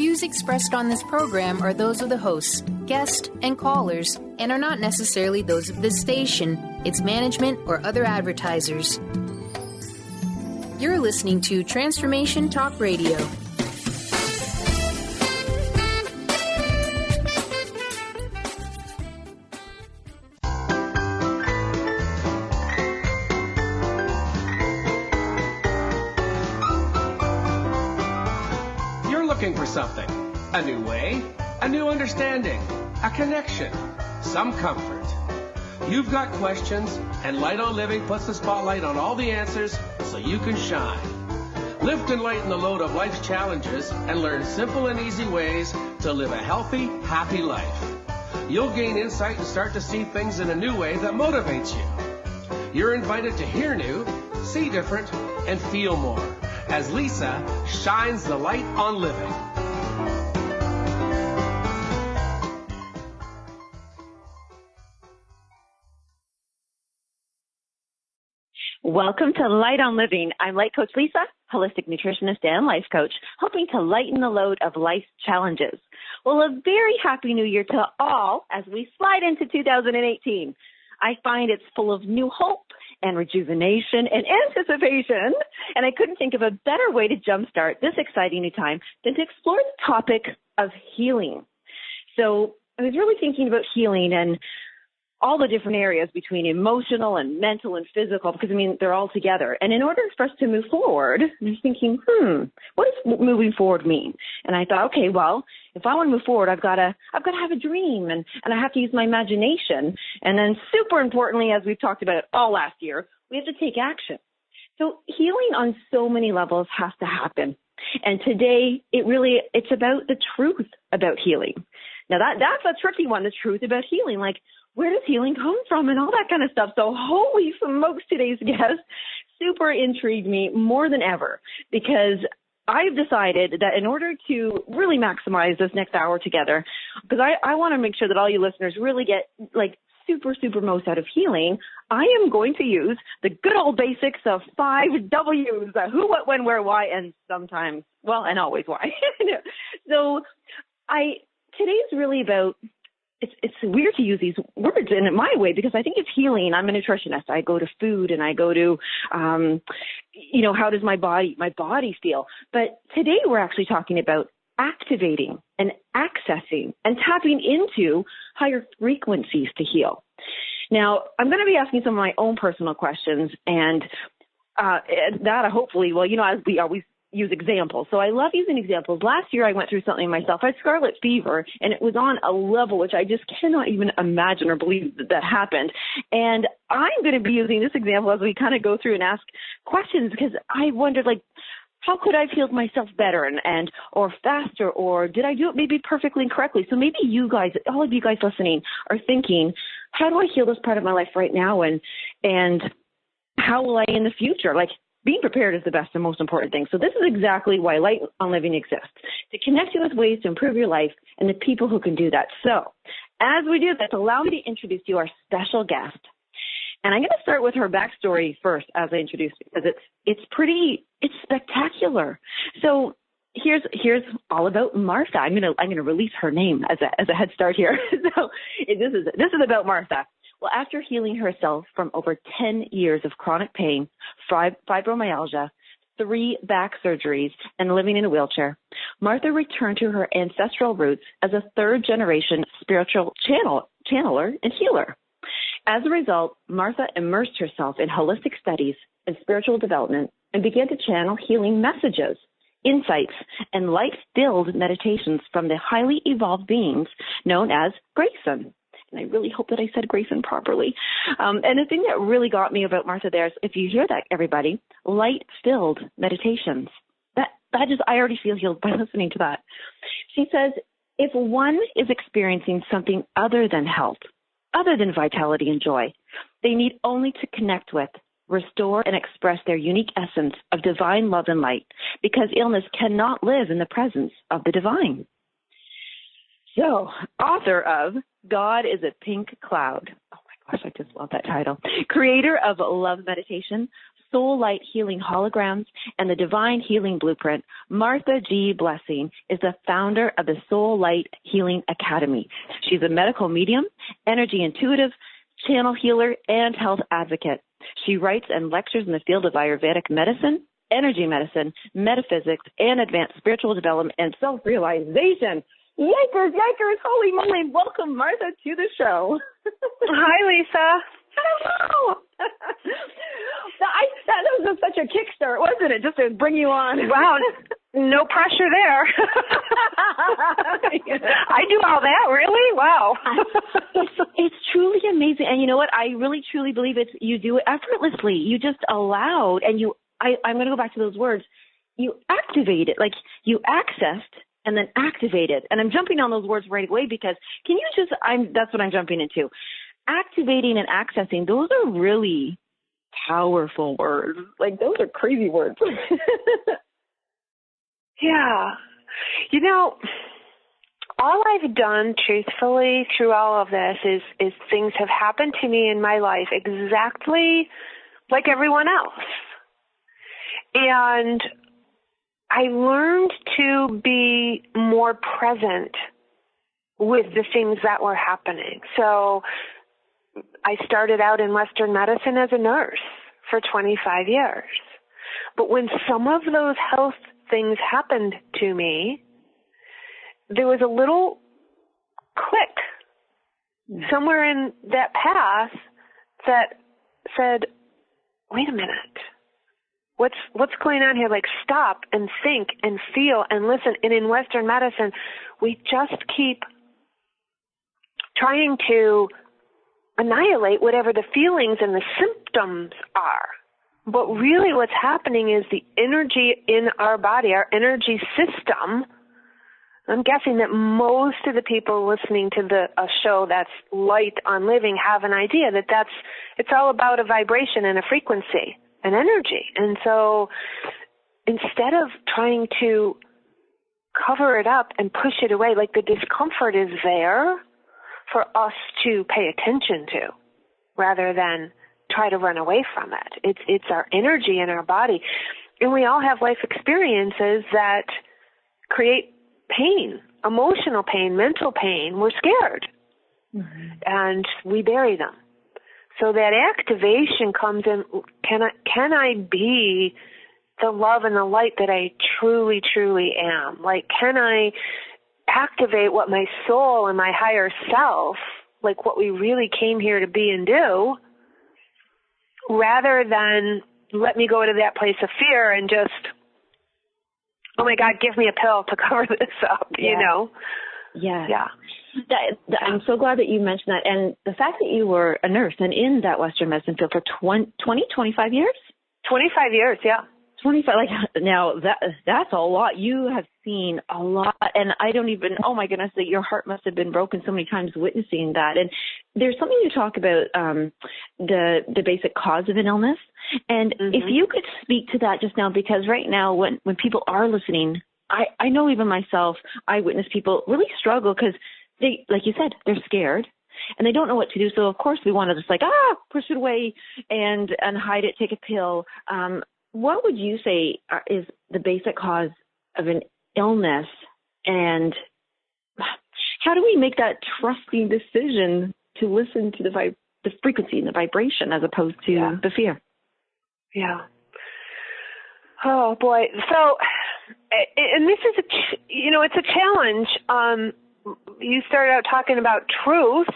views expressed on this program are those of the hosts, guests, and callers, and are not necessarily those of this station, its management, or other advertisers. You're listening to Transformation Talk Radio. Looking for something, a new way, a new understanding, a connection, some comfort. You've got questions, and Light on Living puts the spotlight on all the answers so you can shine. Lift and lighten the load of life's challenges and learn simple and easy ways to live a healthy, happy life. You'll gain insight and start to see things in a new way that motivates you. You're invited to hear new, see different, and feel more as Lisa shines the light on living. Welcome to Light on Living. I'm Light Coach Lisa, holistic nutritionist and life coach, helping to lighten the load of life's challenges. Well, a very happy new year to all as we slide into 2018. I find it's full of new hope and rejuvenation and anticipation, and I couldn't think of a better way to jumpstart this exciting new time than to explore the topic of healing. So I was really thinking about healing and all the different areas between emotional and mental and physical, because, I mean, they're all together. And in order for us to move forward, I was thinking, what does moving forward mean? And I thought, okay, well, if I want to move forward, I've got to have a dream, and I have to use my imagination. And then super importantly, as we've talked about it all last year, we have to take action. So healing on so many levels has to happen. And today, it's about the truth about healing. Now, that's a tricky one, the truth about healing. Like, where does healing come from and all that kind of stuff? So holy smokes, today's guest super intrigued me more than ever, because I've decided that in order to really maximize this next hour together, because I want to make sure that all you listeners really get like super most out of healing, I am going to use the good old basics of 5 W's, who, what, when, where, why, and sometimes, well, and always why. So today's really about, it's weird to use these words in my way, because I think it's healing. I'm a nutritionist. I go to food and I go to, how does my body feel? But today we're actually talking about activating and accessing and tapping into higher frequencies to heal. Now, I'm going to be asking some of my own personal questions, and that hopefully, as we always use examples. So I love using examples. Last year I went through something myself. I had scarlet fever, and it was on a level which I just cannot even imagine or believe that happened. And I'm going to be using this example as we kind of go through and ask questions, because I wondered, how could I have healed myself better or faster, or did I do it maybe perfectly and correctly? So maybe you guys, all of you guys listening, are thinking, how do I heal this part of my life right now, and how will I in the future? Being prepared is the best and most important thing. So this is exactly why Light on Living exists, to connect you with ways to improve your life and the people who can do that. So as we do this, allow me to introduce you our special guest. And I'm going to start with her backstory first as I introduce, because it's spectacular. So here's all about Martha. I'm going to release her name as a head start here. So this is about Martha. Well, after healing herself from over 10 years of chronic pain, fibromyalgia, 3 back surgeries, and living in a wheelchair, Martha returned to her ancestral roots as a third-generation spiritual channeler and healer. As a result, Martha immersed herself in holistic studies and spiritual development and began to channel healing messages, insights, and light-filled meditations from the highly evolved beings known as Grayson. And I really hope that I said Grayson properly. And the thing that really got me about Martha there is, if you hear that, everybody, light-filled meditations. I already feel healed by listening to that. She says, if one is experiencing something other than health, other than vitality and joy, they need only to connect with, restore, and express their unique essence of divine love and light, because illness cannot live in the presence of the divine. So, author of God is a Pink Cloud. Oh my gosh, I just love that title. Creator of Love Meditation, Soul Light Healing Holograms and the Divine Healing Blueprint, Martha G. Blessing is the founder of the Soul Light Healing Academy. She's a medical medium, energy intuitive, channel healer, and health advocate. She writes and lectures in the field of Ayurvedic medicine, energy medicine, metaphysics, and advanced spiritual development and self-realization. Yikers, holy moly. Welcome, Martha, to the show. Hi, Lisa. Hello. That was such a kickstart, wasn't it, just to bring you on? Wow, no pressure there. I do all that, really? Wow. It's truly amazing. And you know what? I really, truly believe you do it effortlessly. You just allowed, and I'm going to go back to those words. You activated, like you accessed and then activated. And I'm jumping on those words right away because that's what I'm jumping into. Activating and accessing, those are really powerful words. Like, those are crazy words. Yeah. You know, all I've done, truthfully, through all of this is things have happened to me in my life exactly like everyone else. And I learned to be more present with the things that were happening. So I started out in Western medicine as a nurse for 25 years. But when some of those health things happened to me, there was a little click somewhere in that path that said, wait a minute. What's going on here? Like, stop and think and feel and listen. And in Western medicine, we just keep trying to annihilate whatever the feelings and the symptoms are. But really what's happening is the energy in our body, our energy system. I'm guessing that most of the people listening to a show that's Light on Living have an idea that it's all about a vibration and a frequency, an energy. And so instead of trying to cover it up and push it away, like the discomfort is there for us to pay attention to rather than try to run away from it. It's our energy in our body. And we all have life experiences that create pain, emotional pain, mental pain. We're scared. Mm-hmm. And we bury them. So that activation comes in, can I be the love and the light that I truly, truly am? Like, can I activate what my soul and my higher self, like what we really came here to be and do, rather than let me go to that place of fear and just, oh my God, give me a pill to cover this up, you know? Yeah. Yeah. I'm so glad that you mentioned that. And the fact that you were a nurse and in that Western medicine field for 25 years? 25 years, yeah. 25, like, now that's a lot. You have seen a lot, and I don't even, oh my goodness, that your heart must have been broken so many times witnessing that. And there's something you talk about, the basic cause of an illness. And if you could speak to that just now, because right now when people are listening, I know even myself, I witness people really struggle because they, like you said, they're scared. And they don't know what to do. So, of course, we want to just push it away and hide it, take a pill. What would you say is the basic cause of an illness, and how do we make that trusting decision to listen to the frequency and the vibration as opposed to the fear? Yeah. Oh, boy. So, and this is it's a challenge. You started out talking about truth,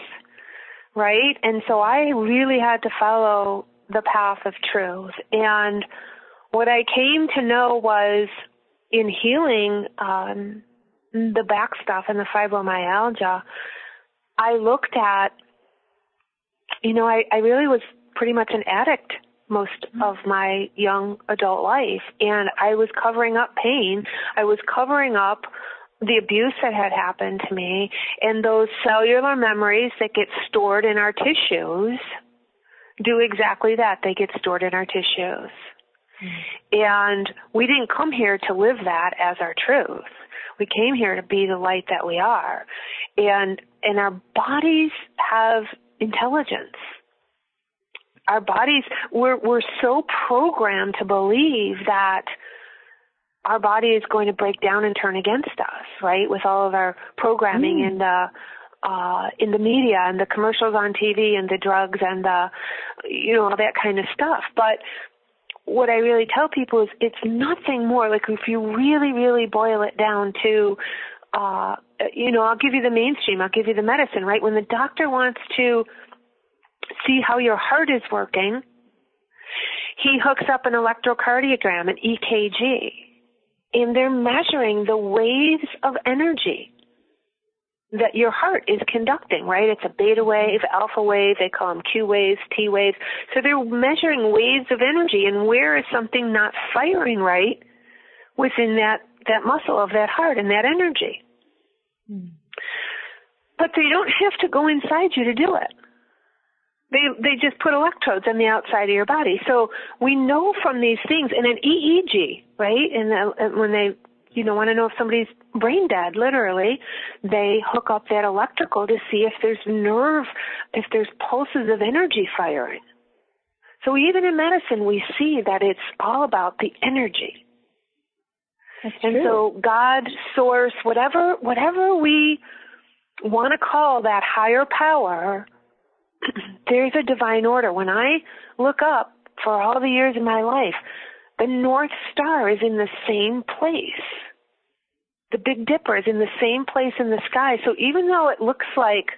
right? And so I really had to follow the path of truth. And what I came to know was in healing the back stuff and the fibromyalgia, I looked at, I really was pretty much an addict most of my young adult life. And I was covering up pain. I was covering up the abuse that had happened to me, and those cellular memories that get stored in our tissues do exactly that. They get stored in our tissues. And we didn't come here to live that as our truth. We came here to be the light that we are. And our bodies have intelligence. Our bodies, we're so programmed to believe that our body is going to break down and turn against us, right? With all of our programming in the media and the commercials on TV and the drugs and the, all that kind of stuff. But what I really tell people is it's nothing more. Like if you really, really boil it down to, I'll give you the mainstream. I'll give you the medicine, right? When the doctor wants to see how your heart is working, he hooks up an electrocardiogram, an EKG, and they're measuring the waves of energy that your heart is conducting, right? It's a beta wave, alpha wave, they call them Q waves, T waves. So they're measuring waves of energy, and where is something not firing right within that muscle of that heart and that energy. But they don't have to go inside you to do it. They just put electrodes on the outside of your body. So we know from these things, and an EEG, right? And when they, want to know if somebody's brain dead, literally, they hook up that electrical to see if there's if there's pulses of energy firing. So even in medicine, we see that it's all about the energy. That's and true. So God, source, whatever we want to call that higher power, there's a divine order. When I look up for all the years of my life, the North Star is in the same place. The Big Dipper is in the same place in the sky. So even though it looks like,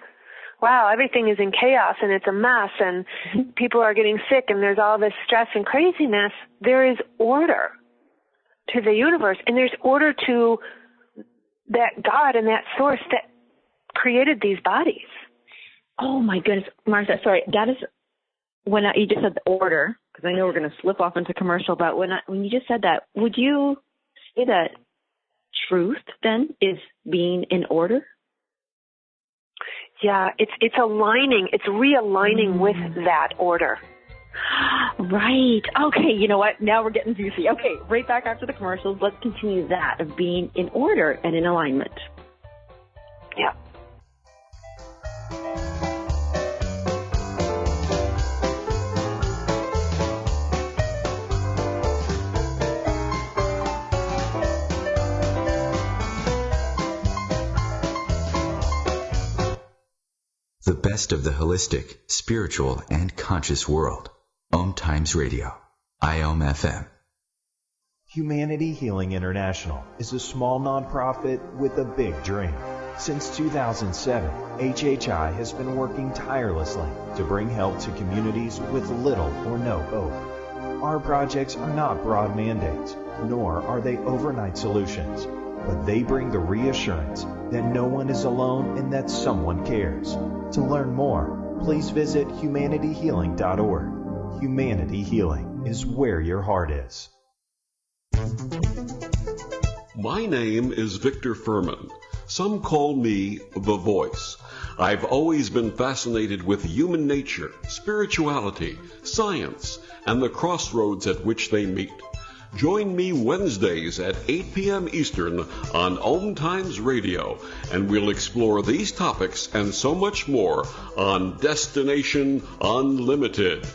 wow, everything is in chaos and it's a mess and people are getting sick and there's all this stress and craziness, there is order to the universe, and there's order to that God and that source that created these bodies. Oh, my goodness, Martha, sorry. That is, when you just said the order, because I know we're going to slip off into commercial, but when you just said that, would you say that truth, then, is being in order? Yeah, it's aligning, it's realigning with that order. Right. Okay, you know what? Now we're getting juicy. Okay, right back after the commercials, let's continue that of being in order and in alignment. Yeah. The best of the holistic, spiritual, and conscious world. Om Times Radio. IOM FM. Humanity Healing International is a small nonprofit with a big dream. Since 2007, HHI has been working tirelessly to bring help to communities with little or no hope. Our projects are not broad mandates, nor are they overnight solutions, but they bring the reassurance that no one is alone and that someone cares. To learn more, please visit humanityhealing.org. Humanity Healing is where your heart is. My name is Victor Furman. Some call me The Voice. I've always been fascinated with human nature, spirituality, science, and the crossroads at which they meet. Join me Wednesdays at 8 p.m. Eastern on Om Times Radio, and we'll explore these topics and so much more on Destination Unlimited.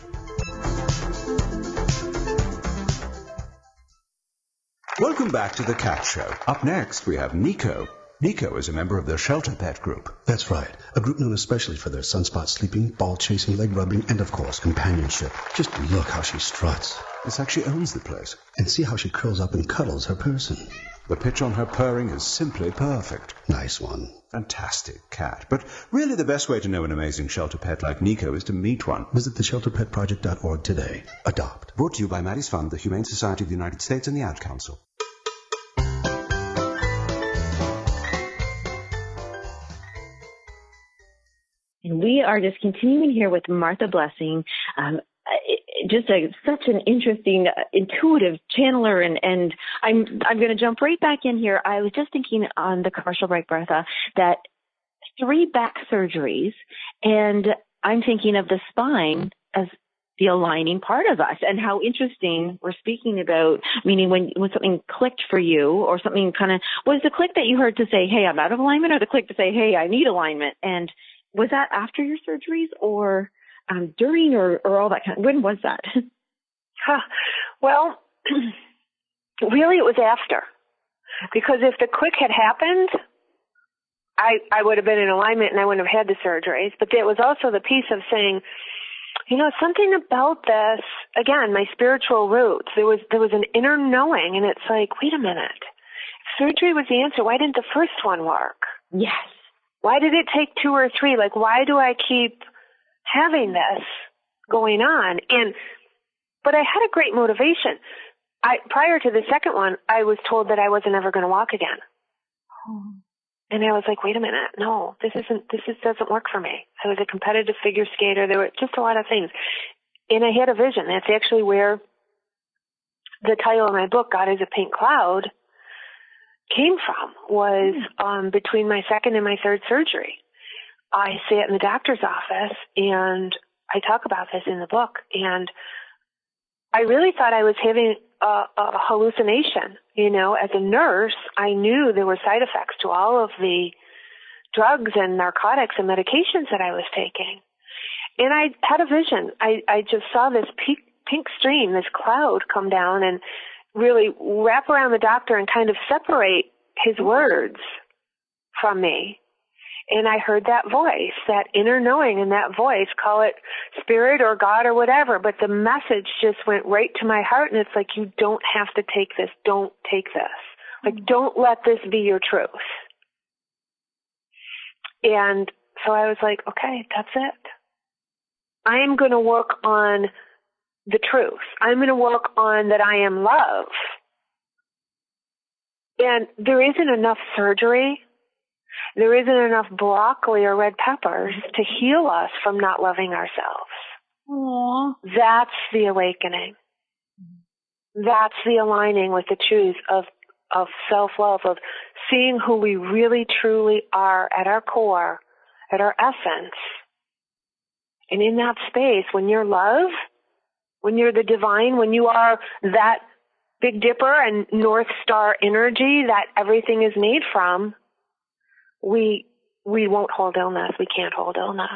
Welcome back to The Cat Show. Up next, we have Nico. Nico is a member of the Shelter Pet Group. That's right. A group known especially for their sunspot sleeping, ball chasing, leg rubbing, and of course, companionship. Just look how she struts. It's like she owns the place. And see how she curls up and cuddles her person. The pitch on her purring is simply perfect. Nice one. Fantastic cat. But really the best way to know an amazing shelter pet like Nico is to meet one. Visit theshelterpetproject.org today. Adopt. Brought to you by Maddie's Fund, the Humane Society of the United States, and the Ad Council. And we are just continuing here with Martha Blessing, such an interesting, intuitive channeler, and I'm going to jump right back in here. I was just thinking on the commercial break, Martha, that 3 back surgeries, and I'm thinking of the spine as the aligning part of us, and how interesting we're speaking about, meaning when something clicked for you, or something kind of, was the click that you heard to say, hey, I'm out of alignment, or the click to say, hey, I need alignment? And was that after your surgeries, or during or all that kind of, when was that? Well, really it was after. Because if the quick had happened, I would have been in alignment and I wouldn't have had the surgeries. But there was also the piece of saying, something about this, again, my spiritual roots, there was an inner knowing, and it's like, wait a minute. If surgery was the answer, why didn't the first one work? Yes. Why did it take 2 or 3? Like, why do I keep having this going on? But I had a great motivation. Prior to the second one, I was told that I wasn't ever going to walk again. Oh. And I was like, wait a minute, no, this doesn't work for me. I was a competitive figure skater. There were just a lot of things. And I had a vision. That's actually where the title of my book, God is a Pink Cloud, came from, was between my second and my third surgery. I sat in the doctor's office, and I talk about this in the book, and I really thought I was having a hallucination. As a nurse, I knew there were side effects to all of the drugs and narcotics and medications that I was taking. And I had a vision. I just saw this pink stream, this cloud come down and really wrap around the doctor and kind of separate his words from me. And I heard that voice, that inner knowing in that voice, call it spirit or God or whatever, but the message just went right to my heart, and it's like, you don't have to take this. Don't take this. Like, don't let this be your truth. And so I was like, okay, that's it. I'm going to work on the truth. I'm going to work on that I am love. And there isn't enough surgery. There isn't enough broccoli or red peppers to heal us from not loving ourselves. Aww. That's the awakening. That's the aligning with the truth of self-love, of seeing who we really truly are at our core, at our essence. And in that space, when you're love, when you're the divine, when you are that Big Dipper and North Star energy that everything is made from, we won't hold illness. We can't hold illness.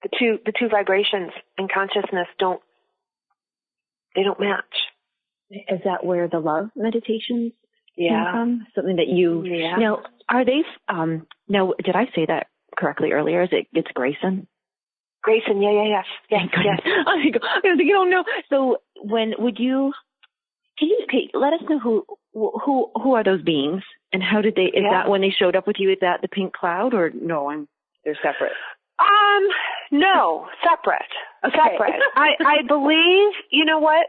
The two vibrations in consciousness don't match. Is that where the love meditations came from? Something that you now are they? Now, did I say that correctly earlier? It's Grayson? Grayson, yes. I was thinking, oh no. So when would you? Can you let us know who are those beings and how did they? Is that when they showed up with you? Is that the pink cloud or no? They're separate. No, separate. Okay. Separate. I believe. You know what?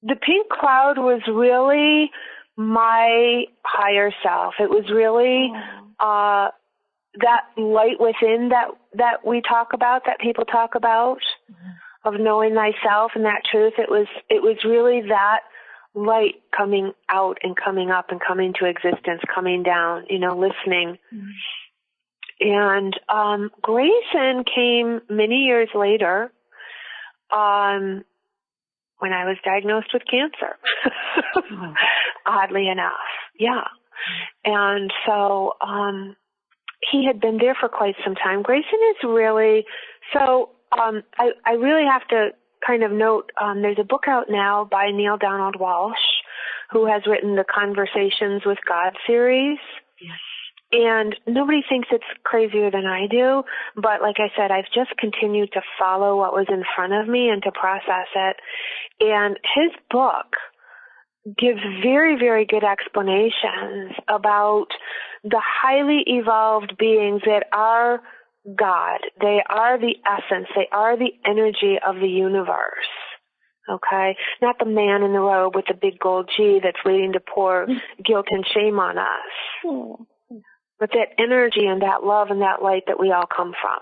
The pink cloud was really my higher self. It was really that light within that we talk about, that people talk about. Of knowing thyself and that truth, it was really that light coming out and coming up and coming to existence, coming down, listening. And Grayson came many years later when I was diagnosed with cancer, oddly enough. Yeah. And so he had been there for quite some time. Grayson is really so... I really have to kind of note, there's a book out now by Neil Donald Walsh, who has written the Conversations with God series. Yes. And nobody thinks it's crazier than I do, but like I said, I've just continued to follow what was in front of me and to process it. And his book gives very, very good explanations about the highly evolved beings that are God. They are the essence. They are the energy of the universe. Okay? Not the man in the robe with the big gold G that's waiting to pour guilt and shame on us. But that energy and that love and that light that we all come from.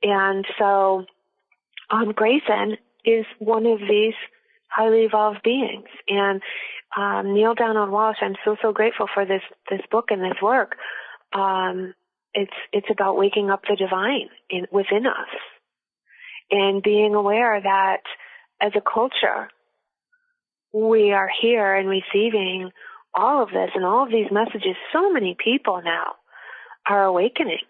And so Grayson is one of these highly evolved beings. And Neil Donald Walsh, I'm so grateful for this book and this work. It's about waking up the divine within us and being aware that as a culture, we are here and receiving all of this and all of these messages. So many people now are awakening.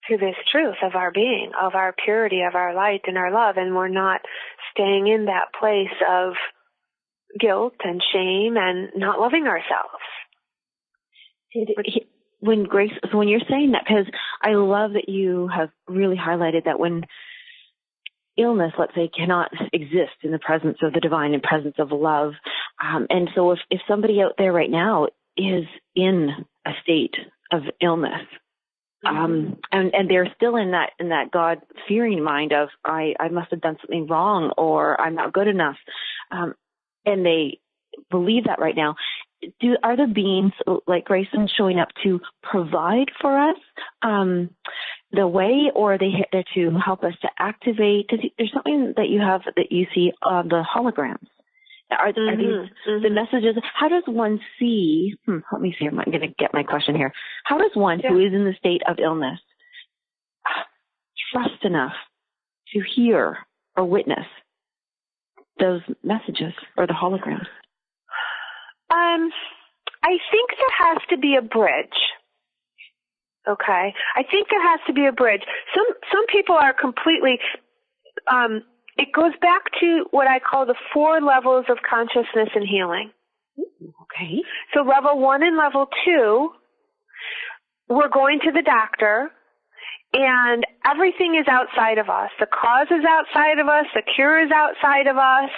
to this truth of our being, of our purity, of our light and our love, and we're not staying in that place of guilt and shame and not loving ourselves. When Grace, so when you're saying that, because I love that you have really highlighted that when illness, let's say, cannot exist in the presence of the divine and presence of love, and so if somebody out there right now is in a state of illness, and they're still in that God-fearing mind of I must have done something wrong or I'm not good enough, and they believe that right now. Are the beings like Grayson showing up to provide for us the way, or are they there to help us to activate? Because there's something that you have that you see on the holograms. Are these the messages? How does one see? Let me see. I'm going to get my question here. How does one who is in the state of illness trust enough to hear or witness those messages or the holograms? I think there has to be a bridge. Okay, I think there has to be a bridge. Some people are completely. It goes back to what I call the 4 levels of consciousness and healing. Okay. So level 1 and level 2, we're going to the doctor, and everything is outside of us. The cause is outside of us. The cure is outside of us.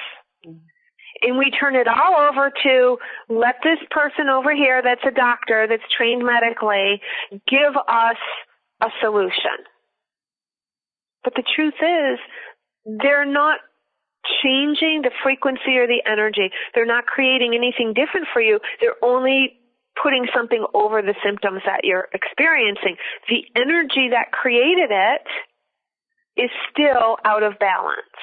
And we turn it all over to let this person over here that's a doctor, that's trained medically, give us a solution. But the truth is, they're not changing the frequency or the energy. They're not creating anything different for you. They're only putting something over the symptoms that you're experiencing. The energy that created it is still out of balance.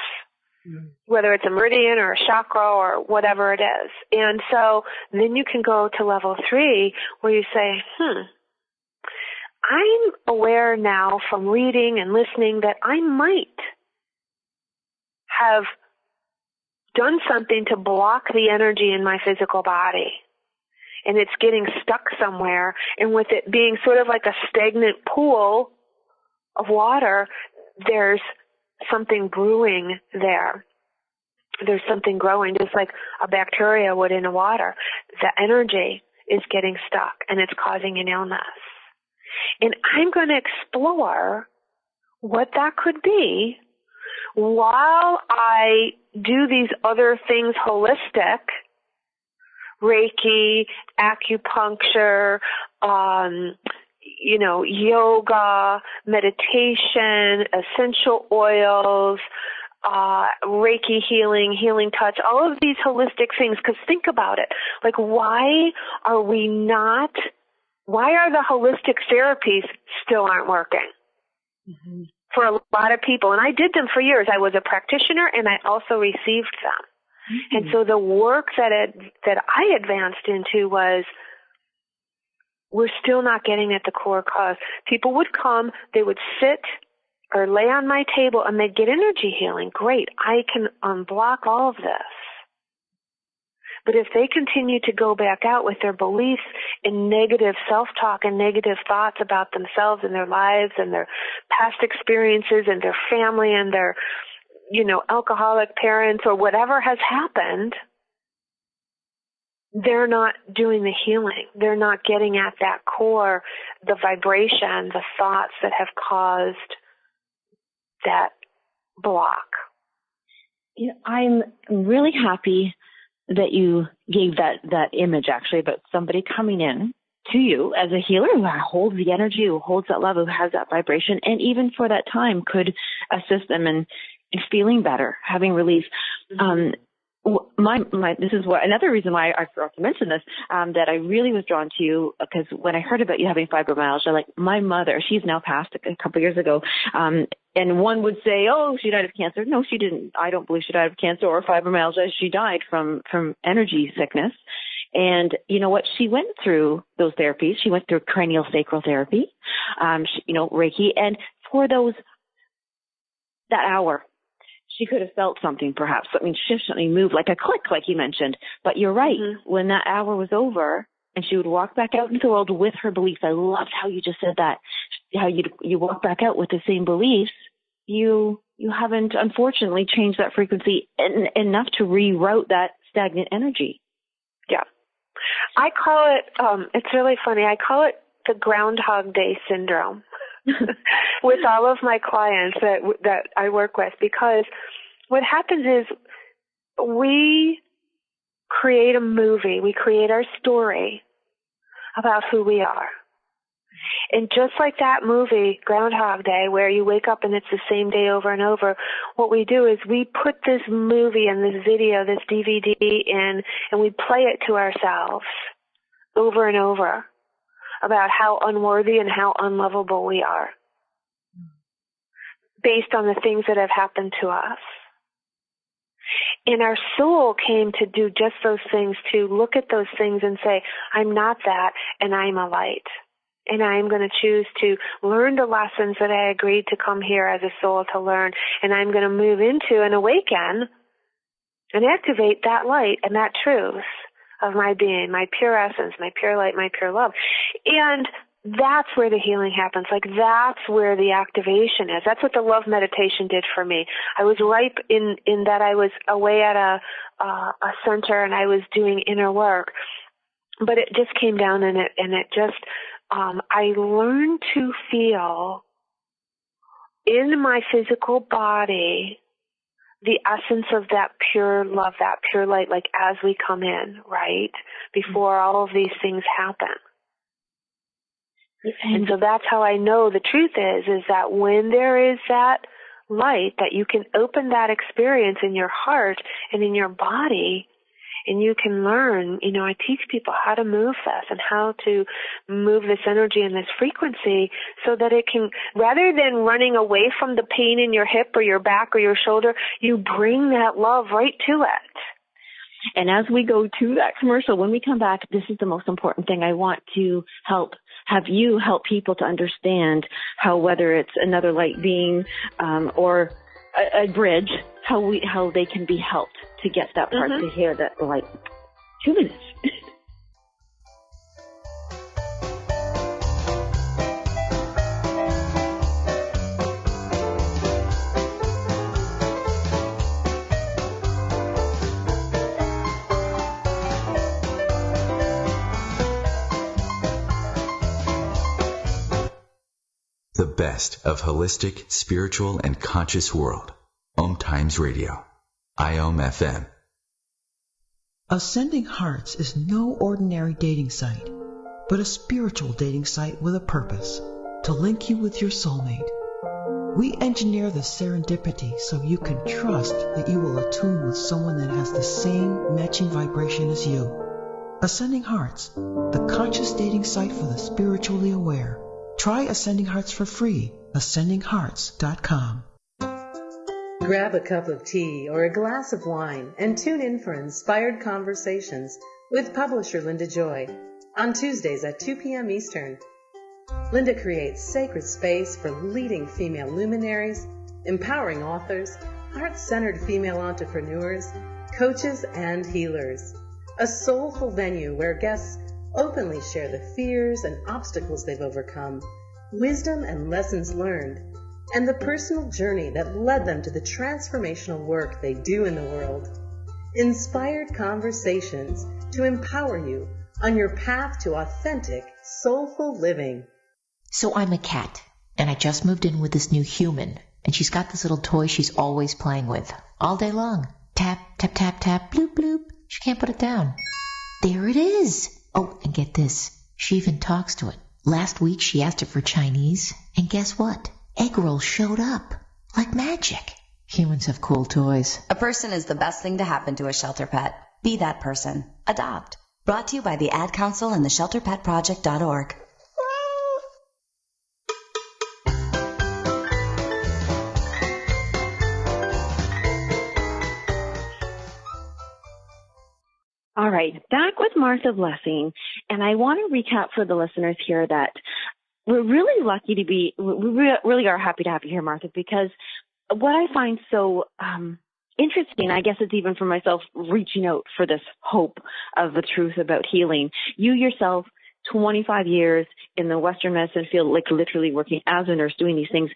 Whether it's a meridian or a chakra or whatever it is. And so then you can go to level 3 where you say, I'm aware now from reading and listening that I might have done something to block the energy in my physical body. And it's getting stuck somewhere. And with it being sort of like a stagnant pool of water, there's something brewing there. There's something growing, just like a bacteria would in the water. The energy is getting stuck, and it's causing an illness. And I'm going to explore what that could be while I do these other things holistic, Reiki, acupuncture, yoga, meditation, essential oils, Reiki healing, healing touch, all of these holistic things. Because think about it. Like, why are the holistic therapies still aren't working? For a lot of people. And I did them for years. I was a practitioner and I also received them. And so the work that I advanced into was, we're still not getting at the core cause. People would come, they would sit or lay on my table and they'd get energy healing. Great, I can unblock all of this. But if they continue to go back out with their beliefs in negative self-talk and negative thoughts about themselves and their lives and their past experiences and their family and their, alcoholic parents or whatever has happened, they're not doing the healing. They're not getting at that core, the vibration, the thoughts that have caused that block. I'm really happy that you gave that image, actually, about somebody coming in to you as a healer who holds the energy, who holds that love, who has that vibration, and even for that time could assist them in feeling better, having relief. This is another reason why I forgot to mention this, that I really was drawn to you, because when I heard about you having fibromyalgia, like my mother, she's now passed a couple years ago, and one would say, oh, she died of cancer. No, she didn't. I don't believe she died of cancer or fibromyalgia. She died from energy sickness. And you know what? She went through those therapies. She went through cranial sacral therapy, Reiki, and for that hour, she could have felt something, perhaps. Shift, something move, like a click, like you mentioned. But you're right. When that hour was over and she would walk back out into the world with her beliefs, I loved how you just said that. how you walk back out with the same beliefs, you haven't unfortunately changed that frequency enough to reroute that stagnant energy. Yeah. I call it, it's really funny, I call it the Groundhog Day syndrome with all of my clients that I work with, because what happens is we create a movie, we create our story about who we are. And just like that movie, Groundhog Day, where you wake up and it's the same day over and over, what we do is we put this movie and this video, this DVD in, and we play it to ourselves over and over about how unworthy and how unlovable we are based on the things that have happened to us. And our soul came to do just those things, to look at those things and say, I'm not that, and I'm a light. And I am going to choose to learn the lessons that I agreed to come here as a soul to learn. And I'm going to move into and awaken and activate that light and that truth of my being, my pure essence, my pure light, my pure love. And that's where the healing happens. Like, that's where the activation is. That's what the love meditation did for me. I was ripe in that I was away at a center and I was doing inner work. But it just came down and it just, I learned to feel in my physical body the essence of that pure love, that pure light, like as we come in, right? Before all of these things happen. And so that's how I know the truth is that when there is that light, that you can open that experience in your heart and in your body, and you can learn, I teach people how to move this and how to move this energy and this frequency so that it can, rather than running away from the pain in your hip or your back or your shoulder, you bring that love right to it. And as we go to that commercial, when we come back, this is the most important thing. I want to have you help people to understand how, whether it's another light being or a bridge, how they can be helped to get that part to hear that light. 2 minutes. The best of holistic, spiritual, and conscious world. Om Times Radio. IOM FM. Ascending Hearts is no ordinary dating site, but a spiritual dating site with a purpose, to link you with your soulmate. We engineer the serendipity so you can trust that you will attune with someone that has the same matching vibration as you. Ascending Hearts, the conscious dating site for the spiritually aware. Try Ascending Hearts for free. AscendingHearts.com. Grab a cup of tea or a glass of wine and tune in for Inspired Conversations with publisher Linda Joy on Tuesdays at 2 p.m. Eastern. Linda creates sacred space for leading female luminaries, empowering authors, heart-centered female entrepreneurs, coaches, and healers. A soulful venue where guests openly share the fears and obstacles they've overcome, wisdom and lessons learned, and the personal journey that led them to the transformational work they do in the world. Inspired Conversations to empower you on your path to authentic, soulful living. So I'm a cat, and I just moved in with this new human, and she's got this little toy she's always playing with, all day long. Tap, tap, tap, tap, bloop, bloop. She can't put it down. There it is. Oh, and get this. She even talks to it. Last week she asked it for Chinese, and guess what? Egg rolls showed up. Like magic. Humans have cool toys. A person is the best thing to happen to a shelter pet. Be that person. Adopt. Brought to you by the Ad Council and the ShelterPetProject.org. All right, back with Martha Blessing, and I want to recap for the listeners here that we're really lucky to be, we really are happy to have you here, Martha, because what I find so interesting, I guess it's even for myself reaching out for this hope of the truth about healing. You yourself, 25 years in the Western medicine field, like literally working as a nurse doing these things,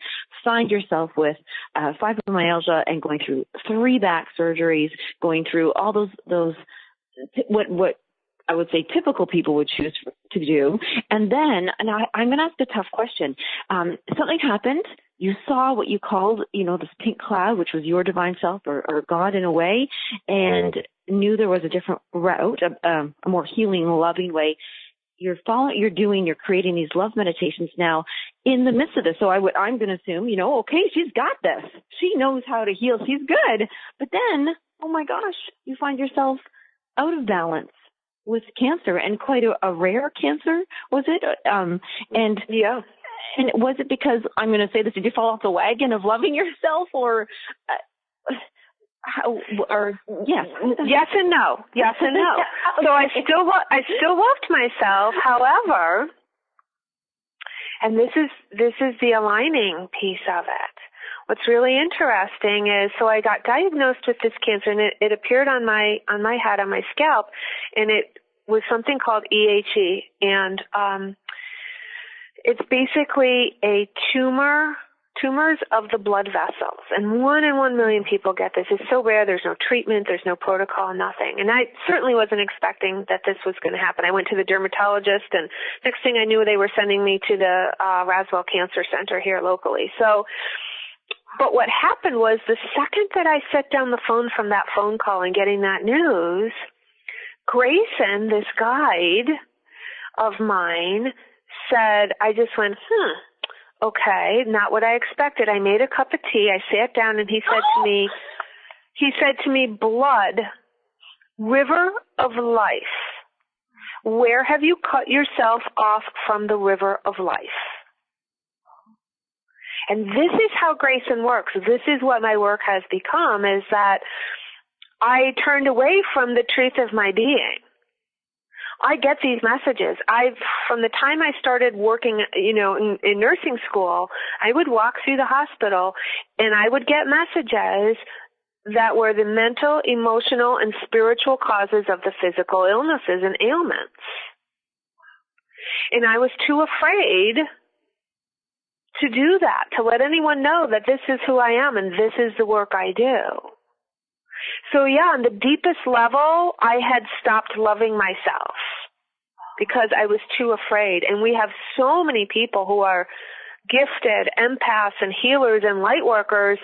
find yourself with fibromyalgia and going through 3 back surgeries, going through all those what I would say typical people would choose to do. And then, and I'm going to ask a tough question. Something happened. You saw what you called, this pink cloud, which was your divine self or God in a way, and knew there was a different route, a more healing, loving way. You're creating these love meditations now in the midst of this. So I'm going to assume, okay, she's got this. She knows how to heal. She's good. But then, oh my gosh, you find yourself out of balance with cancer, and quite a rare cancer, was it? And yeah. And was it because, I'm going to say this, did you fall off the wagon of loving yourself, or yes? Yes and no. Yes and no. So I still loved myself. However, and this is the aligning piece of it. What's really interesting is, so I got diagnosed with this cancer, and it appeared on my head, on my scalp, and it was something called EHE, and it's basically a tumors of the blood vessels, and 1 in 1 million people get this. It's so rare. There's no treatment. There's no protocol, nothing. And I certainly wasn't expecting that this was going to happen. I went to the dermatologist, and next thing I knew, they were sending me to the Roswell Cancer Center here locally. So, but what happened was, the second that I set down the phone from that phone call and getting that news, Grayson, this guide of mine, said, I just went, okay, not what I expected. I made a cup of tea. I sat down, and he said to me, blood, river of life. Where have you cut yourself off from the river of life? And this is how Grayson works. This is what my work has become, is that I turned away from the truth of my being. I get these messages. From the time I started working, in nursing school, I would walk through the hospital, and I would get messages that were the mental, emotional, and spiritual causes of the physical illnesses and ailments. And I was too afraid to do that, to let anyone know that this is who I am and this is the work I do. So yeah, on the deepest level, I had stopped loving myself because I was too afraid. And we have so many people who are gifted empaths and healers and light workers.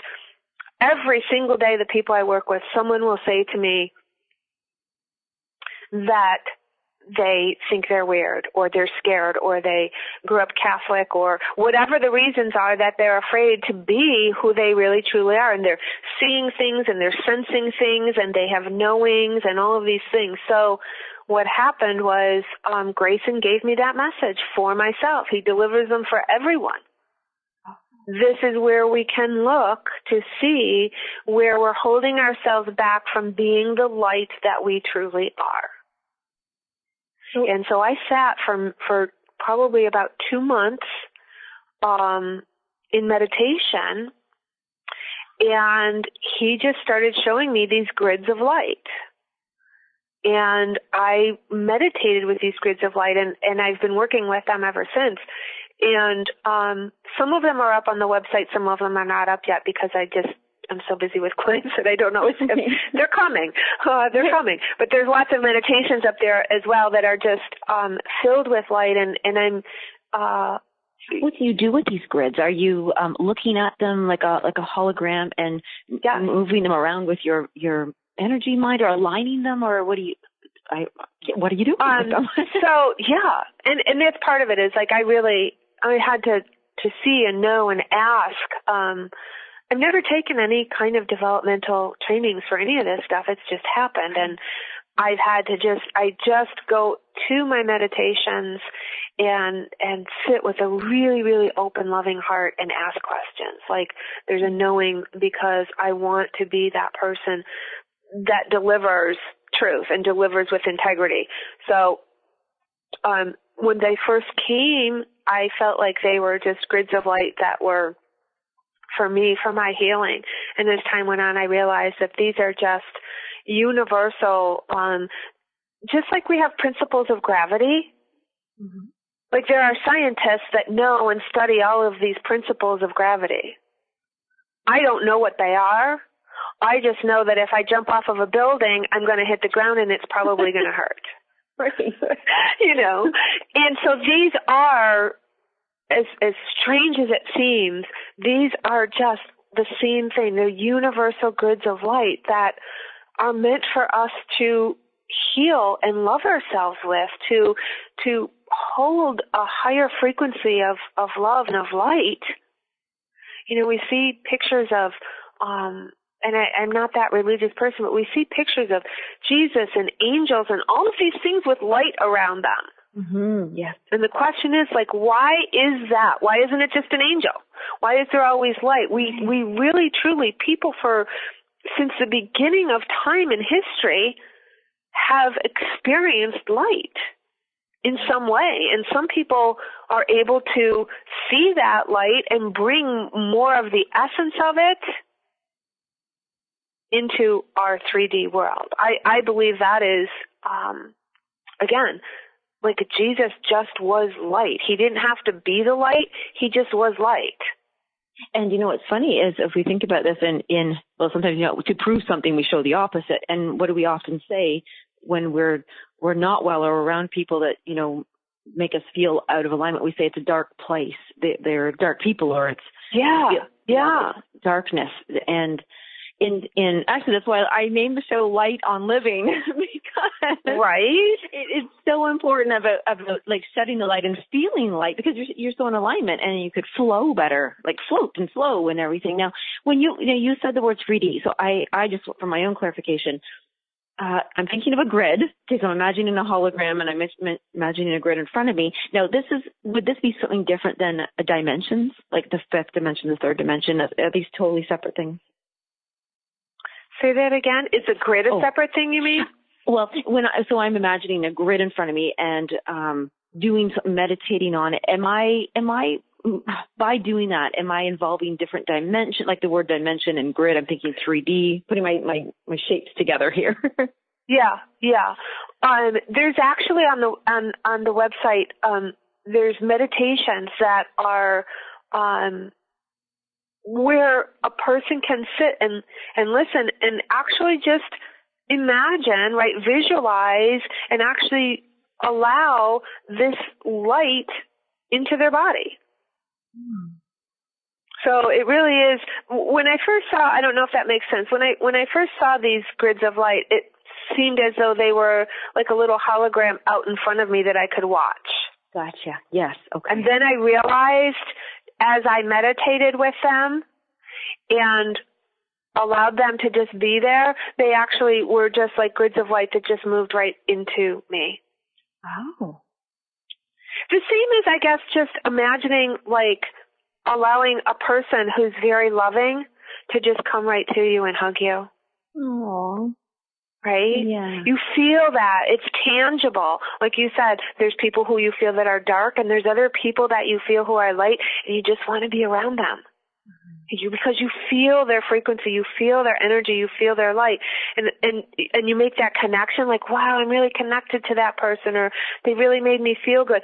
Every single day, the people I work with, someone will say to me that they think they're weird, or they're scared, or they grew up Catholic, or whatever the reasons are, that they're afraid to be who they really truly are. And they're seeing things, and they're sensing things, and they have knowings and all of these things. So what happened was Grayson gave me that message for myself. He delivers them for everyone. This is where we can look to see where we're holding ourselves back from being the light that we truly are. And so I sat for probably about 2 months in meditation, and he just started showing me these grids of light. And I meditated with these grids of light, and I've been working with them ever since. And some of them are up on the website, some of them are not up yet because I'm so busy with clients that I don't know if they're coming. They're coming. But there's lots of meditations up there as well that are just filled with light. And I'm what do you do with these grids? Are you looking at them like a hologram and moving them around with your energy mind, or aligning them, or what do you do? So yeah, and that's part of it. Is like I had to see and know and ask. I've never taken any kind of developmental trainings for any of this stuff. It's just happened. And I've had to I just go to my meditations and sit with a really, really open, loving heart and ask questions. Like there's a knowing, because I want to be that person that delivers truth and delivers with integrity. So when they first came, I felt like they were just grids of light that were for me, for my healing. And as time went on, I realized that these are just universal, just like we have principles of gravity. Mm-hmm. Like there are scientists that know and study all of these principles of gravity. I don't know what they are. I just know that if I jump off of a building, I'm going to hit the ground and it's probably going to hurt. You know? And so these are, as strange as it seems, these are just the same thing. They're universal grids of light that are meant for us to heal and love ourselves with, to hold a higher frequency of love and of light. You know, we see pictures of, and I'm not that religious person, but we see pictures of Jesus and angels and all of these things with light around them. Mm-hmm. Yes. And the question is, like, why is that? Why isn't it just an angel? Why is there always light? We really, truly, people since the beginning of time in history have experienced light in some way. And some people are able to see that light and bring more of the essence of it into our 3D world. I believe that is, again, like Jesus just was light. He didn't have to be the light. He just was light. And you know what's funny is if we think about this well, sometimes, you know, to prove something we show the opposite. And what do we often say when we're not well or around people that, you know, make us feel out of alignment? We say it's a dark place. They're dark people, or it's it's darkness. And in actually, that's why I named the show Light on Living, because it's so important about like shedding the light and feeling light, because you're so in alignment and you could flow better, like float and flow and everything. Now, when you said the word 3D, so I just, for my own clarification, I'm thinking of a grid. Okay, so I'm imagining a hologram and I'm imagining a grid in front of me. Now, would this be something different than dimensions, like the fifth dimension, the third dimension? Are these totally separate things? Say that again. Is a grid a separate thing, you mean? Well, so I'm imagining a grid in front of me and doing something, meditating on it. Am I by doing that, am I involving different dimensions, like the word dimension and grid? I'm thinking 3D, putting my shapes together here. Yeah. There's actually on the website, there's meditations that are where a person can sit and listen and actually just imagine, right, visualize and actually allow this light into their body. So it really is, when I first saw, I don't know if that makes sense, when I first saw these grids of light, it seemed as though they were like a little hologram out in front of me that I could watch. Gotcha. Yes. Okay. And then I realized, as I meditated with them and allowed them to just be there, they actually were just like grids of light that just moved right into me. Oh. The same as, I guess, just imagining, like, allowing a person who's very loving to just come right to you and hug you. Aww. Right? Yeah. You feel that. It's tangible. Like you said, there's people who you feel that are dark, and there's other people that you feel who are light, and you just want to be around them. Because you feel their frequency, you feel their energy, you feel their light, and you make that connection, like, wow, I'm really connected to that person, or they really made me feel good.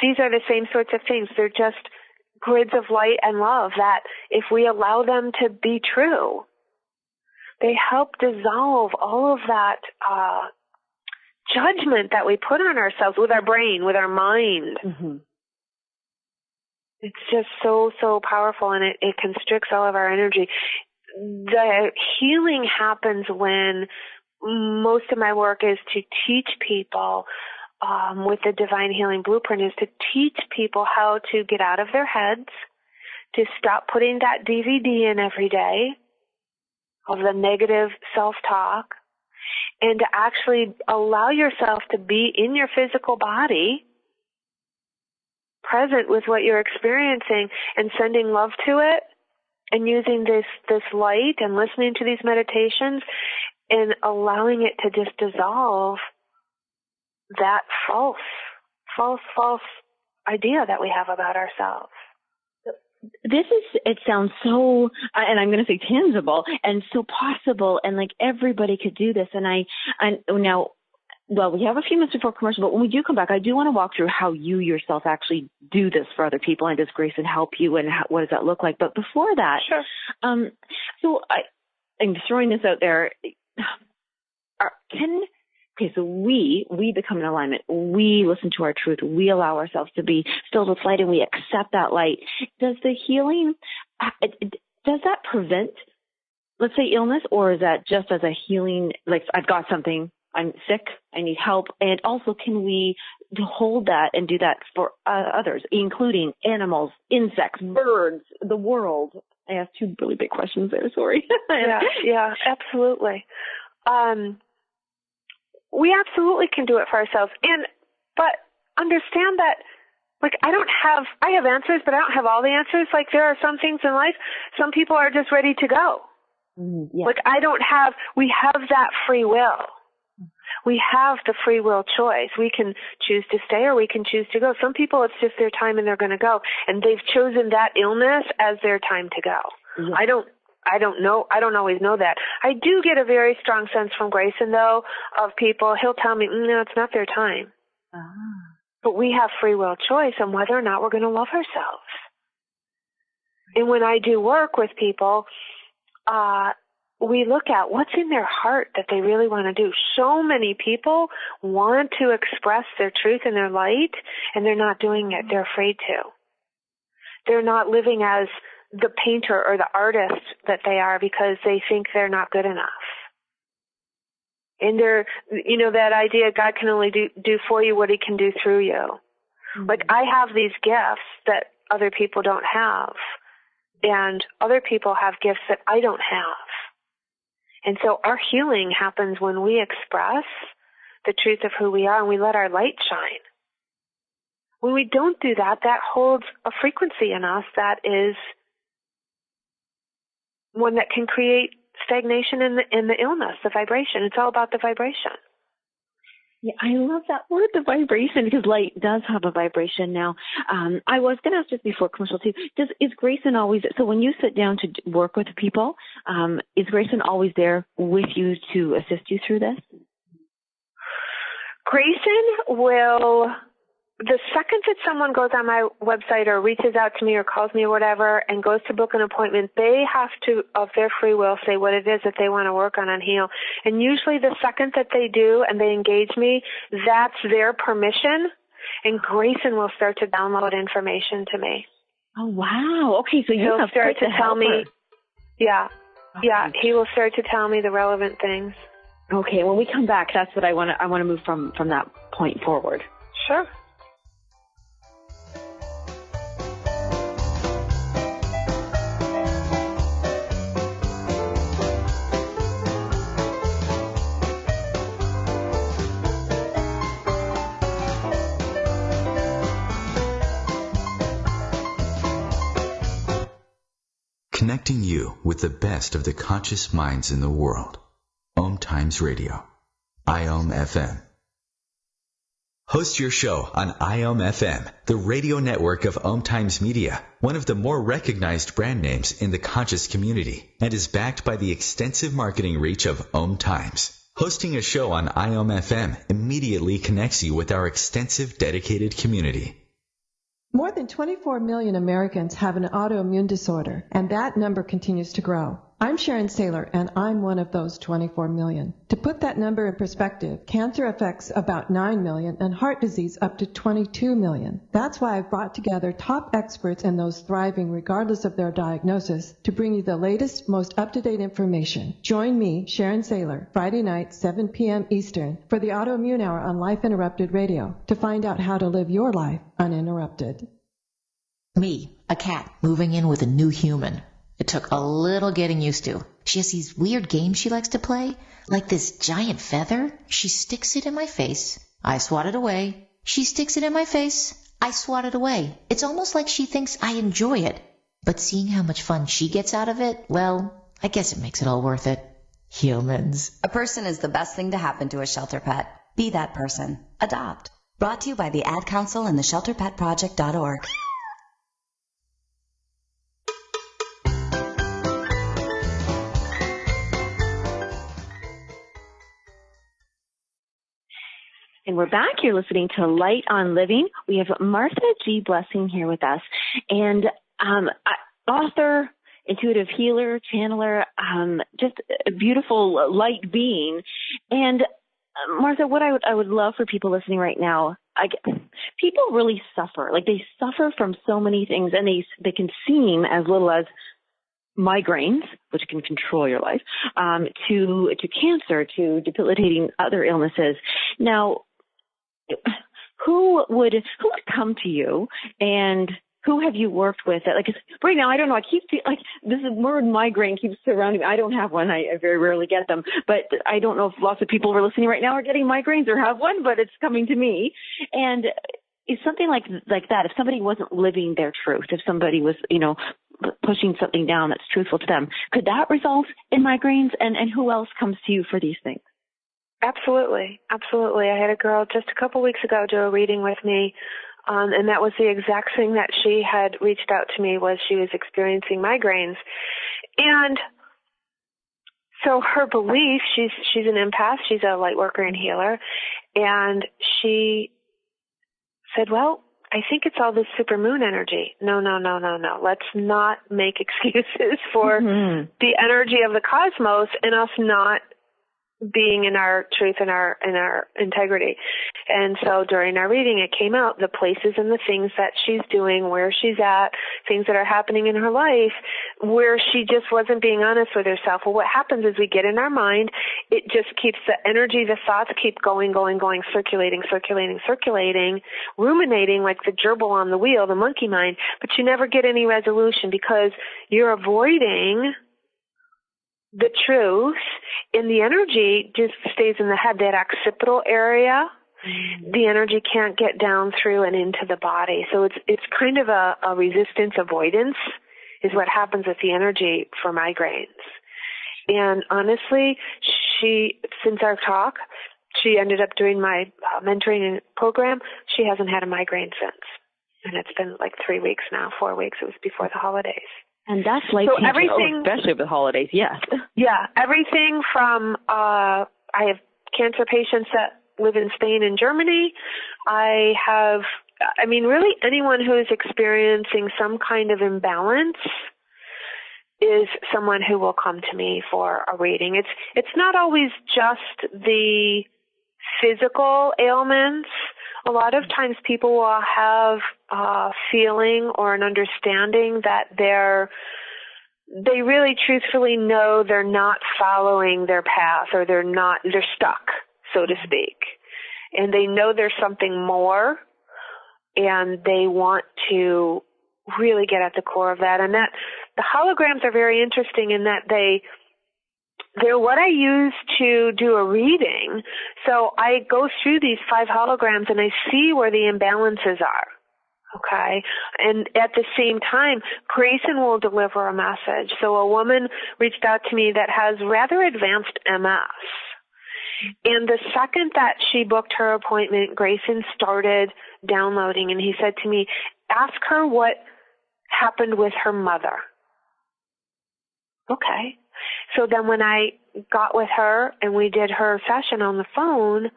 These are the same sorts of things. They're just grids of light and love that, if we allow them to be true, they help dissolve all of that judgment that we put on ourselves with our brain, with our mind. Mm-hmm. It's just so, so powerful, and it constricts all of our energy. The healing happens when most of my work is to teach people with the Divine Healing Blueprint, is to teach people how to get out of their heads, to stop putting that DVD in every day of the negative self-talk, and to actually allow yourself to be in your physical body, present with what you're experiencing, and sending love to it, and using this light and listening to these meditations and allowing it to just dissolve that false idea that we have about ourselves. It sounds so, and I'm going to say tangible, and so possible, and like everybody could do this. And now well, we have a few minutes before commercial, but when we do come back, I do want to walk through how you yourself actually do this for other people, and does Grayson help you, and what does that look like? But before that, sure. So I'm throwing this out there. So we become in alignment. We listen to our truth. We allow ourselves to be filled with light, and we accept that light. Does the healing, does that prevent, let's say, illness, or is that just as a healing, like I've got something, I'm sick, I need help, and also can we hold that and do that for others, including animals, insects, birds, the world? I asked two really big questions there, sorry. Yeah, absolutely. We absolutely can do it for ourselves. But understand that, like, I have answers, but I don't have all the answers. Like, there are some things in life, some people are just ready to go. Yeah. Like, we have that free will. We have the free will choice. We can choose to stay or we can choose to go. Some people, it's just their time and they're going to go. And they've chosen that illness as their time to go. Yeah. I don't know. I don't always know that. I do get a very strong sense from Grayson, though, of people. He'll tell me, no, it's not their time. But we have free will choice on whether or not we're going to love ourselves. And when I do work with people, we look at what's in their heart that they really want to do. So many people want to express their truth and their light, and they're not doing it. They're afraid to. They're not living as the painter or the artist that they are because they think they're not good enough. And they're, that idea, God can only do for you what he can do through you. Mm-hmm. Like, I have these gifts that other people don't have, and other people have gifts that I don't have. And so our healing happens when we express the truth of who we are and we let our light shine. When we don't do that, that holds a frequency in us that is one that can create stagnation in the illness, the vibration. It's all about the vibration. Yeah, I love that word, the vibration, because light does have a vibration now. I was going to ask just before commercial too, is Grayson always, so when you sit down to work with people, is Grayson always there with you to assist you through this? Grayson will, the second that someone goes on my website or reaches out to me or calls me or whatever and goes to book an appointment, they have to, of their free will, say what it is that they want to work on and heal. And usually the second that they do and they engage me, that's their permission, and Grayson will start to download information to me. Oh, wow. Okay, so he'll start to tell me. Yeah, he will start to tell me the relevant things. Okay, when we come back, that's what I want to move from that point forward. Sure. Connecting you with the best of the conscious minds in the world. Om Times Radio. IOM FM. Host your show on IOM FM, the radio network of Om Times Media, one of the more recognized brand names in the conscious community, and is backed by the extensive marketing reach of Om Times. Hosting a show on IOM FM immediately connects you with our extensive dedicated community. More than 24 million Americans have an autoimmune disorder, and that number continues to grow. I'm Sharon Saylor, and I'm one of those 24 million. To put that number in perspective, cancer affects about 9 million and heart disease up to 22 million. That's why I've brought together top experts and those thriving regardless of their diagnosis to bring you the latest, most up-to-date information. Join me, Sharon Saylor, Friday night, 7 p.m. Eastern, for the Autoimmune Hour on Life Interrupted Radio to find out how to live your life uninterrupted. Me, a cat, moving in with a new human. It took a little getting used to. She has these weird games she likes to play, like this giant feather. She sticks it in my face. I swat it away. She sticks it in my face. I swat it away. It's almost like she thinks I enjoy it. But seeing how much fun she gets out of it, well, I guess it makes it all worth it. Humans. A person is the best thing to happen to a shelter pet. Be that person. Adopt. Brought to you by the Ad Council and the ShelterPetProject.org. And we're back. You're listening to Light on Living. We have Martha G. Blessing here with us, and author, intuitive healer, channeler, just a beautiful light being. And Martha, what I would love for people listening right now, people really suffer. Like, they suffer from so many things, and they can seem as little as migraines, which can control your life, to cancer, to debilitating other illnesses. Now, who would come to you, and who have you worked with? Like, right now, I don't know. I keep feeling like this word migraine keeps surrounding me. I don't have one. I very rarely get them, but I don't know if lots of people who are listening right now are getting migraines or have one, but it's coming to me. And it's something like that. If somebody wasn't living their truth, if somebody was, pushing something down that's truthful to them, could that result in migraines? And who else comes to you for these things? Absolutely. Absolutely. I had a girl just a couple weeks ago do a reading with me, and that was the exact thing that she had reached out to me, was she was experiencing migraines. And so her belief, she's an empath, she's a light worker and healer, and she said, well, I think it's all this supermoon energy. No. Let's not make excuses for the energy of the cosmos and us not being in our truth and our integrity. And so during our reading, it came out the places and the things that she's doing, where she's at, things that are happening in her life, where she just wasn't being honest with herself. Well, what happens is we get in our mind, it just keeps the energy, the thoughts keep going, circulating, ruminating like the gerbil on the wheel, the monkey mind, but you never get any resolution because you're avoiding the truth, and the energy just stays in the head, that occipital area. The energy can't get down through and into the body. So it's kind of a resistance avoidance is what happens with the energy for migraines. And honestly, since our talk, she ended up doing my mentoring program. She hasn't had a migraine since. And it's been like 3 weeks now, 4 weeks. It was before the holidays. And that's life changing, especially with the holidays, yes. Yeah, everything from, I have cancer patients that live in Spain and Germany. Really anyone who is experiencing some kind of imbalance is someone who will come to me for a reading. It's not always just the physical ailments. A lot of times people will have a feeling or an understanding that they really truthfully know they're not following their path, or they're stuck, so to speak. And they know there's something more, and they want to really get at the core of that. And that the holograms are very interesting in that they're what I use to do a reading. So I go through these 5 holograms and I see where the imbalances are. Okay. And at the same time, Grayson will deliver a message. So a woman reached out to me that has rather advanced MS. And the second that she booked her appointment, Grayson started downloading, and he said to me, ask her what happened with her mother. Okay. So then when I got with her and we did her session on the phone,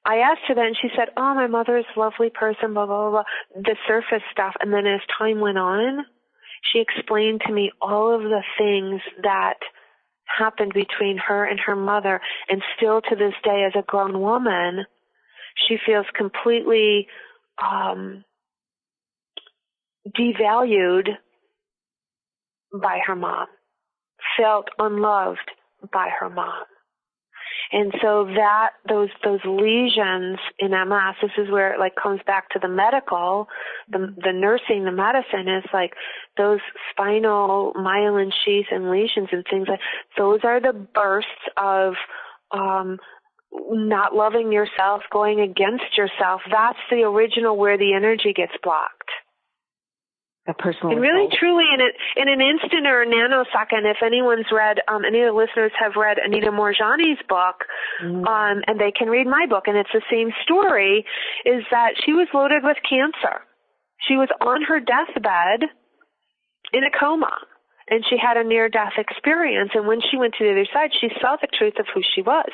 I asked her then, she said, oh, my mother is a lovely person, blah, blah, blah, the surface stuff. And then as time went on, she explained to me all of the things that happened between her and her mother. And still to this day, as a grown woman, she feels completely devalued by her mom, felt unloved by her mom. And so that those lesions in MS, this is where it like comes back to the medical, the nursing, the medicine is like those spinal myelin sheaths and lesions and things like those are the bursts of not loving yourself, going against yourself. That's the original where the energy gets blocked. A personal and really, truly, in an instant or a nanosecond, if anyone's read, any of the listeners have read Anita Morjani's book, and they can read my book, and it's the same story, is that she was loaded with cancer. She was on her deathbed in a coma. And she had a near-death experience. And when she went to the other side, she saw the truth of who she was.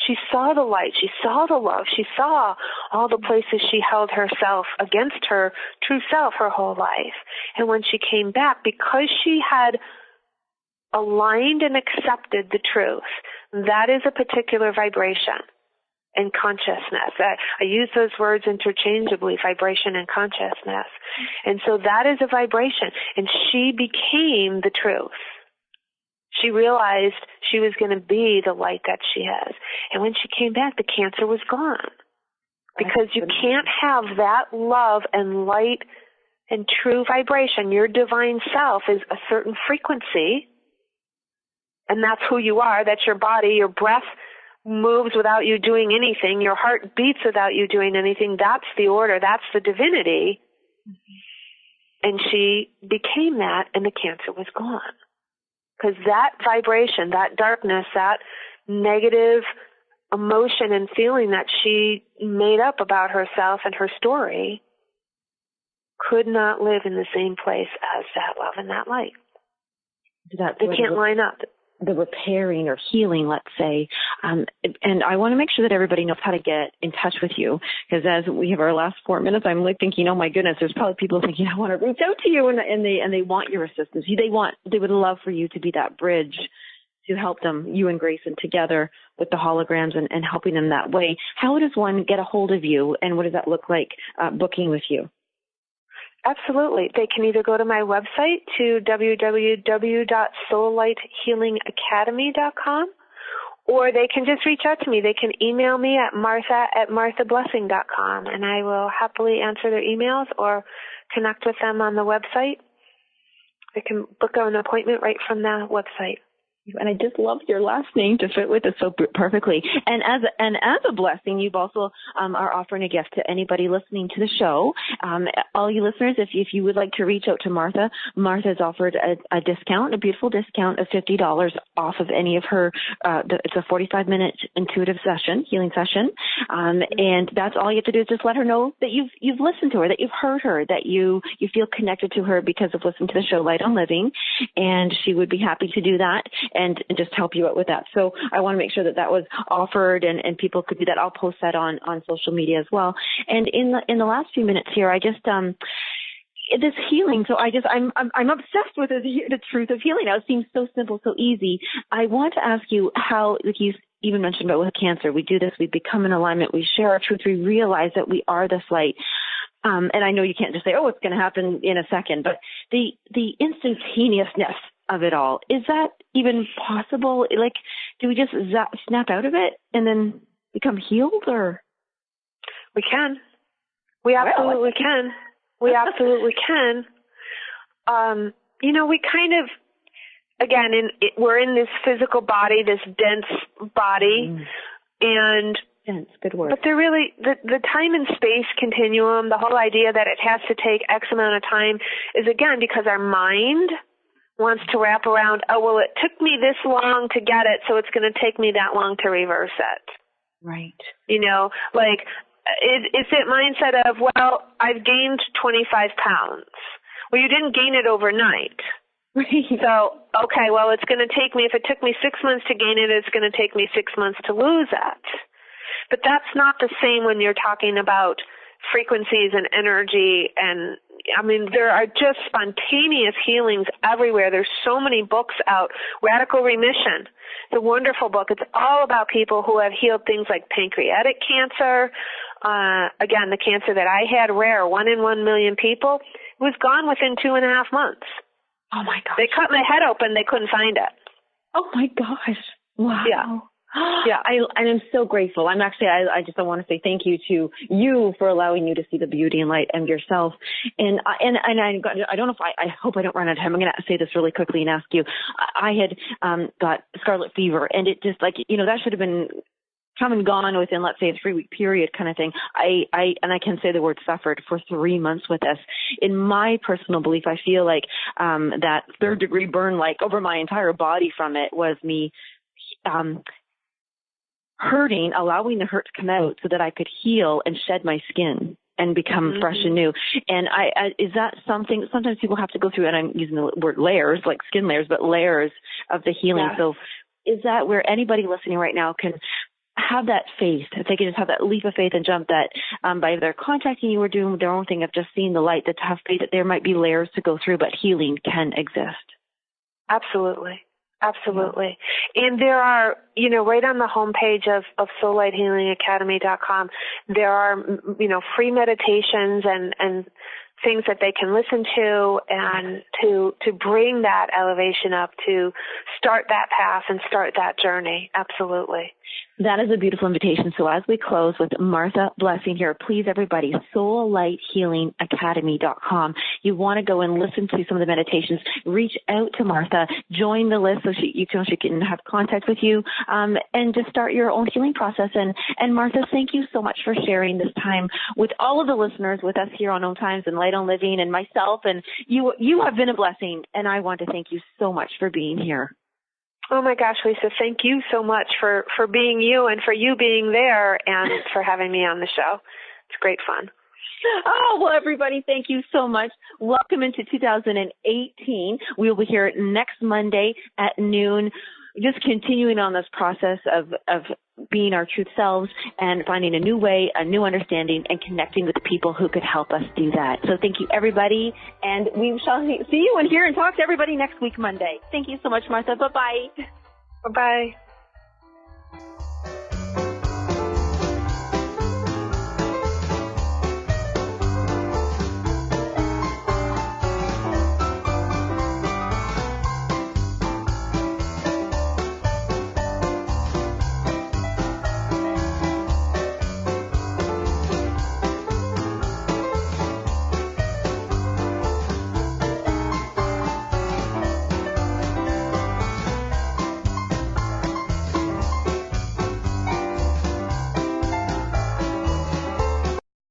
She saw the light. She saw the love. She saw all the places she held herself against her true self her whole life. And when she came back, because she had aligned and accepted the truth, that is a particular vibration and consciousness. I use those words interchangeably, vibration and consciousness. And so that is a vibration. And she became the truth. She realized she was going to be the light that she is. And when she came back, the cancer was gone. Because you can't have that love and light and true vibration. Your divine self is a certain frequency, and that's who you are. That's your body. Your breath moves without you doing anything. Your heart beats without you doing anything. That's the order. That's the divinity. Mm-hmm. And she became that, and the cancer was gone. Because that vibration, that darkness, that negative emotion and feeling that she made up about herself and her story could not live in the same place as that love and that light. They can't line up. The repairing or healing, let's say. And I want to make sure that everybody knows how to get in touch with you, because as we have our last 4 minutes, I'm like thinking, oh my goodness, there's probably people thinking, I want to reach out to you, and they want your assistance. They would love for you to be that bridge to help them, you and Grayson together with the holograms and helping them that way. How does one get a hold of you, and what does that look like booking with you? Absolutely. They can either go to my website to www.soullighthealingacademy.com, or they can just reach out to me. They can email me at martha@marthablessing.com, and I will happily answer their emails or connect with them on the website. They can book an appointment right from the website. And I just love your last name to fit with it so perfectly. And as a blessing, you've also are offering a gift to anybody listening to the show. All you listeners, if you would like to reach out to Martha, Martha's offered a discount, a beautiful discount of $50 off of any of her. It's a 45-minute intuitive healing session, and that's all you have to do is just let her know that you've listened to her, that you've heard her, that you feel connected to her because of listening to the show Light on Living, and she would be happy to do that. And just help you out with that. So I want to make sure that was offered and people could do that. I'll post that on social media as well. And in the last few minutes here, I just this healing. So I'm obsessed with the truth of healing. Now, it seems so simple, so easy. I want to ask you how, like you even mentioned about with cancer, we do this, we become in alignment, we share our truth, we realize that we are this light. And I know you can't just say, oh, it's going to happen in a second, but the instantaneousness of it all, is that even possible? Like, do we just snap out of it and then become healed, or? We can. We absolutely can. We absolutely can. We kind of, again, we're in this physical body, this dense body, and dense, good word. But they're really, the time and space continuum, the whole idea that it has to take X amount of time is, again, because our mind wants to wrap around, oh, well, it took me this long to get it, so it's going to take me that long to reverse it. Right. Like, it's that mindset of, well, I've gained 25 pounds. Well, you didn't gain it overnight. Right. So, okay, well, it's going to take me, if it took me 6 months to gain it, it's going to take me 6 months to lose it. But that's not the same when you're talking about frequencies and energy, and there are just spontaneous healings everywhere. There's so many books out. Radical Remission, it's a wonderful book. It's all about people who have healed things like pancreatic cancer. Again, the cancer that I had, rare, 1 in 1 million people, it was gone within 2.5 months. Oh my gosh. They cut my head open, they couldn't find it. Oh my gosh. Wow. Yeah. Yeah, I'm so grateful. I want to say thank you to you for allowing you to see the beauty and light and yourself. And I don't know if I hope I don't run out of time. I'm going to say this really quickly and ask you. I had got scarlet fever, and it just that should have been come and gone within, let's say, a 3-week period kind of thing. I can say the word suffered for 3 months with this. In my personal belief, I feel like that 3rd-degree burn, like over my entire body from it, was me hurting, allowing the hurt to come out so that I could heal and shed my skin. and become fresh and new. And is that something, sometimes people have to go through, and I'm using the word layers, like skin layers, but layers of the healing. Yeah. So is that where anybody listening right now can have that faith, if they can just have that leap of faith and jump that by either contacting you or doing their own thing of just seeing the light, to have faith that there might be layers to go through, but healing can exist? Absolutely. Absolutely. And there are, right on the homepage of soullighthealingacademy.com, there are, free meditations and things that they can listen to, and to bring that elevation up, to start that path and start that journey. Absolutely. That is a beautiful invitation. So as we close with Martha Blessing here, please, everybody, soullighthealingacademy.com. You want to go and listen to some of the meditations. Reach out to Martha. Join the list so she can have contact with you, and just start your own healing process. And Martha, thank you so much for sharing this time with all of the listeners, with us here on Own Times and Light on Living, and myself. And you have been a blessing, and I want to thank you so much for being here. Oh my gosh, Lisa, thank you so much for being you, and for you being there, and for having me on the show. It's great fun. Oh, well, everybody, thank you so much. Welcome into 2018. We will be here next Monday at noon, just continuing on this process of being our truth selves and finding a new way, a new understanding, and connecting with the people who could help us do that. So thank you, everybody, and we shall see you and hear and talk to everybody next week, Monday. Thank you so much, Martha. Bye-bye. Bye-bye.